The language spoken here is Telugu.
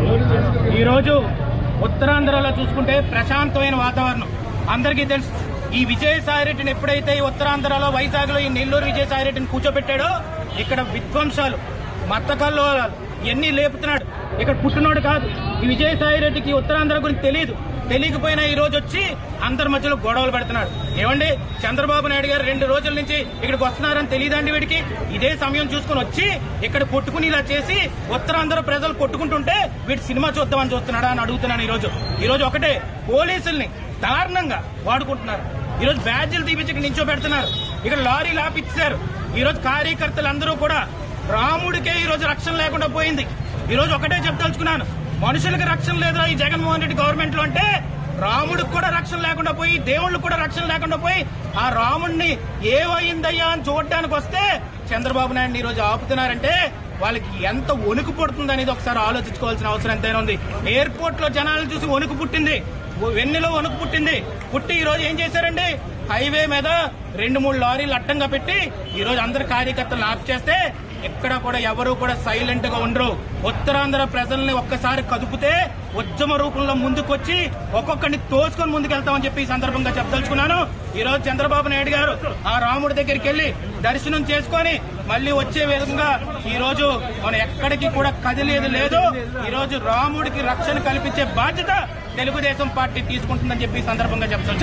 తెలియజేస్తున్నాం. ఈరోజు ఉత్తరాంధ్రలో చూసుకుంటే ప్రశాంతమైన వాతావరణం అందరికీ తెలుసు. ఈ విజయసాయిరెడ్డిని ఎప్పుడైతే ఈ ఉత్తరాంధ్రలో వైజాగ్ లో ఈ నెల్లూరు విజయసాయిరెడ్డిని కూర్చోబెట్టాడో ఇక్కడ విధ్వంసాలు మత్తకల్లో ఎన్ని లేపుతున్నాడు. ఇక్కడ పుట్టినోడు కాదు. ఈ విజయసాయిరెడ్డికి ఉత్తరాంధ్ర గురించి తెలియకపోయినా ఈ రోజు వచ్చి అందరి మధ్యలో గొడవలు పెడుతున్నాడు. ఏమండి, చంద్రబాబు నాయుడు గారు 2 రోజుల నుంచి ఇక్కడికి వస్తున్నారని తెలియదండి వీడికి? ఇదే సమయం చూసుకుని వచ్చి ఇక్కడ కొట్టుకుని ఇలా చేసి ఉత్తరాంధ్ర ప్రజలు కొట్టుకుంటుంటే వీటి సినిమా చూద్దామని చూస్తున్నాడా అని అడుగుతున్నాను. ఈ రోజు ఒకటే, పోలీసుల్ని దారుణంగా వాడుకుంటున్నారు. ఈ రోజు బ్యాడ్జీలు తీపించి నించో పెడుతున్నారు. ఇక్కడ లారీలు ఆపిచ్చారు. ఈ రోజు కార్యకర్తలందరూ కూడా రాముడికే ఈ రోజు రక్షణ లేకుండా పోయింది. ఈ రోజు ఒకటే చెప్పదలుచుకున్నాను, మనుషులకు రక్షణ లేదురా ఈ జగన్మోహన్ రెడ్డి గవర్నమెంట్ లో అంటే రాముడికి కూడా రక్షణ లేకుండా పోయి, దేవుళ్ళకు కూడా రక్షణ లేకుండా పోయి, ఆ రాముడిని ఏమైందయ్యా అని చూడడానికి వస్తే చంద్రబాబు నాయుడు ఈ రోజు ఆపుతున్నారంటే వాళ్ళకి ఎంత వణుకు పుడుతుంది అనేది ఒకసారి ఆలోచించుకోవాల్సిన అవసరం ఎంతైనా ఉంది. ఎయిర్పోర్ట్ లో జనాలను చూసి వణుకు పుట్టింది, వెన్నెలో వణుకు పుట్టి ఈ రోజు ఏం చేశారండి, హైవే మీద 2-3 లారీలు అడ్డంగా పెట్టి ఈ రోజు అందరు కార్యకర్తలు ఆప్ చేస్తే ఎక్కడ కూడా ఎవరు కూడా సైలెంట్ గా ఉండరు. ఉత్తరాంధ్ర ప్రజల్ని ఒక్కసారి కదుపుతే ఉద్యమ రూపంలో ముందుకొచ్చి ఒక్కొక్కరిని తోసుకొని ముందుకెళ్తామని చెప్పి ఈ సందర్భంగా చెప్పదలుచుకున్నాను. ఈ రోజు చంద్రబాబు నాయుడు గారు ఆ రాముడి దగ్గరికి వెళ్లి దర్శనం చేసుకొని మళ్లీ వచ్చే విధంగా ఈ రోజు మనం ఎక్కడికి కూడా కదిలేదు లేదు. ఈ రోజు రాముడికి రక్షణ కల్పించే బాధ్యత తెలుగుదేశం పార్టీ తీసుకుంటుందని చెప్పి ఈ సందర్భంగా చెప్తాను.